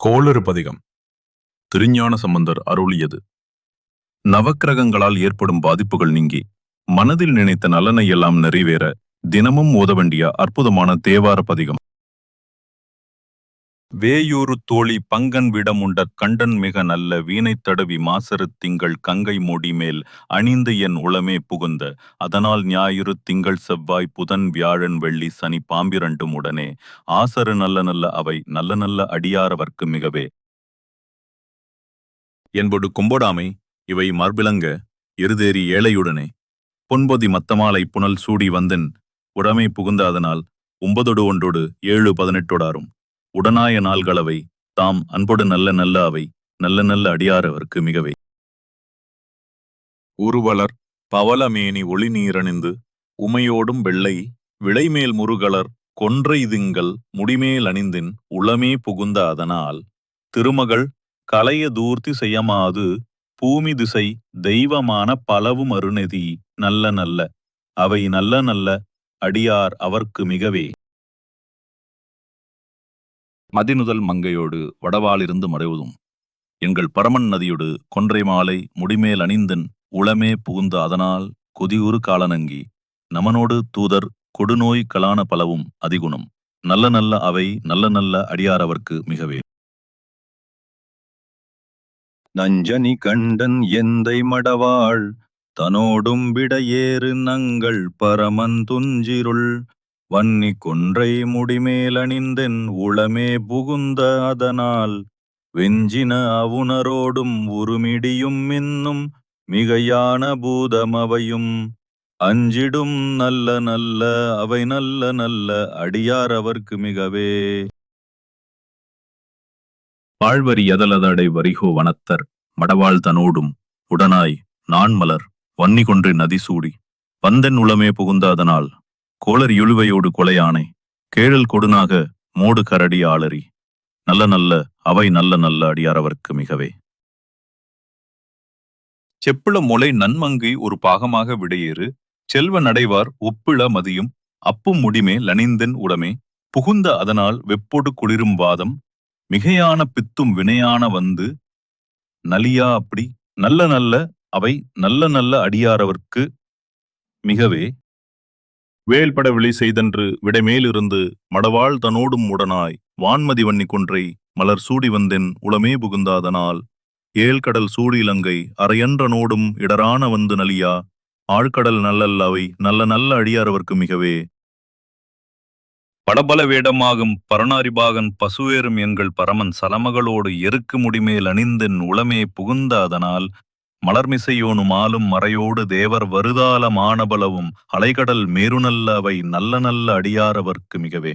கோளறு பதிகம் திருஞான சம்பந்தர் அருளியது. நவக்கிரகங்களால் ஏற்படும் பாதிப்புகள் நீங்கி மனதில் நினைத்த நலனை எல்லாம் நிறைவேற தினமும் ஓத வேண்டிய அற்புதமான தேவார பதிகம். வேயூரு தோழி பங்கன் விடமுண்ட கண்டன் மிக நல்ல வீணை தடவி மாசரு திங்கள் கங்கை மூடி மேல் அணிந்து என் உளமே புகுந்த அதனால் ஞாயிறு திங்கள் செவ்வாய் புதன் வியாழன் வெள்ளி சனி பாம்பிரண்டும் உடனே ஆசரு நல்ல நல்ல அவை நல்ல நல்ல அடியாரவர்க்கு மிகவே என்பொடு கொம்பொடாமை இவை மர்பிலங்க இருதேறி ஏழையுடனே பொன்பொதி மத்தமாலை புனல் சூடி வந்தன் உடமை புகுந்த அதனால் 9 ஒன்றோடு 7 18 உடனாய நாள்களவை தாம் அன்பொடு நல்ல நல்ல அவை நல்ல நல்ல அடியாரவர்க்கு மிகவே. உருவலர் பவளமேனி ஒளி நீரணிந்து உமையோடும் வெள்ளை விளைமேல் முருகலர் கொன்றை திங்கள் முடிமேல் அணிந்தின் உளமே புகுந்த அதனால் திருமகள் கலைய தூர்த்தி செய்யமாது பூமி திசை தெய்வமான பலவும் அருணெதி நல்ல நல்ல அவை நல்ல நல்ல அடியார் அவர்க்கு மிகவே. மதிநுதல் மங்கையோடு வடவாலிருந்து மறைவதும் எங்கள் பரமன் நதியோடு கொன்றை மாலை முடிமேல் அணிந்தன் உளமே புகுந்த அதனால் கொதியுறு காலனங்கி நமனோடு தூதர் கொடுநோய் கலான பலவும் அதிகுணம் நல்ல நல்ல அவை நல்ல நல்ல அடியாரவர்க்கு மிகவே. நஞ்சனி கண்டன் எந்தை மடவாள் தனோடும் விடையேறு நங்கள் பரமன் துஞ்சிருள் வன்னி கொன்றை முடிமேல் அணிந்தென் உளமே புகுந்த அதனால் வெஞ்சின அவுணரோடும் உருமிடியும் இன்னும் மிகையான பூதமவையும் அஞ்சிடும் நல்ல நல்ல அவை நல்ல நல்ல அடியாரவர்க்கு மிகவே. வாழ்வரி எதலதடை வரிகோ வனத்தர் மடவாள் தனோடும் உடனாய் நான்மலர் வன்னி கொன்றை நதி சூடி வந்தென் உளமே புகுந்த அதனால் கோளர் இழுவையோடு கொலையானை கேழல் கொடுனாக மோடு கரடி ஆளறி நல்ல நல்ல அவை நல்ல நல்ல அடியாரவர்க்கு மிகவே. செப்பிள முளை நன்மங்கை ஒரு பாகமாக விடையேறு செல்வ நடைவார் ஒப்பிள மதியும் அப்பும் முடிமே லணிந்தென் உடமே புகுந்த அதனால் வெப்பொடு குளிரும் வாதம் மிகையான பித்தும் வினையான வந்து நலியா அப்படி நல்ல நல்ல அவை நல்ல நல்ல அடியாரவர்க்கு மிகவே. வேல்பட விழி செய்தன்று விடைமேலிருந்து மடவாள் தனோடும் உடனாய் வான்மதி வன்னி கொன்றை மலர் சூடி வந்தென் உளமே புகுந்தாதனால் ஏழ்கடல் சூடி இலங்கை அரையன்றனோடும் இடரான வந்து நலியா ஆழ்கடல் நல்லல்ல அவை நல்ல நல்ல அடியாரவர்க்கு மிகவே. படபல வேடமாகும் பரணாரிபாகன் பசுவேறும் எங்கள் பரமன் சலமகளோடு எருக்கு முடிமேல் அணிந்தென் உளமே புகுந்த அதனால் மலர்மிசையோனும் ஆளும் மறையோடு தேவர் வருதால மானபலவும் அலைகடல் மேருநல்ல அவை நல்ல நல்ல அடியாரவர்க்கு மிகவே.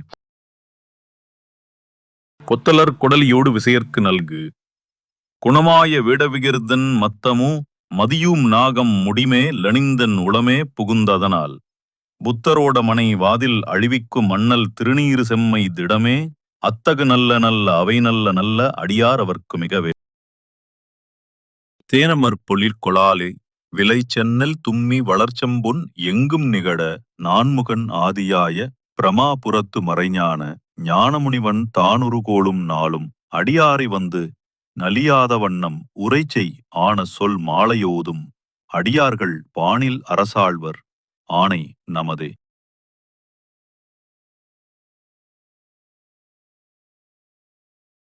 கொத்தலர் கொடலியோடு விசையர்க்கு நல்கு குணமாய வீடவிகிர்தன் மத்தமு மதியும் நாகம் முடிமே லணிந்தன் உளமே புகுந்ததனால் புத்தரோட மனை வாதில் அழிவிக்கும் மண்ணல் திருநீறு செம்மை திடமே அத்தகு நல்ல நல்ல அவை நல்ல நல்ல அடியாரவர்க்கு மிகவே. தேனமர் பொழிற் கொளாலே விளை சென்னல் தும்மி வளர்ச்சம்பொன் எங்கும் நிகழ நான்முகன் ஆதியாய பிரமாபுரத்து மறைஞான ஞானமுனிவன் தானுருகோளும் நாளும் அடியாரை வந்து நலியாத வண்ணம் உரைச்செய் ஆன சொல் மாலையோதும் அடியார்கள் வானில் அரசாழ்வர் ஆணை நமதே.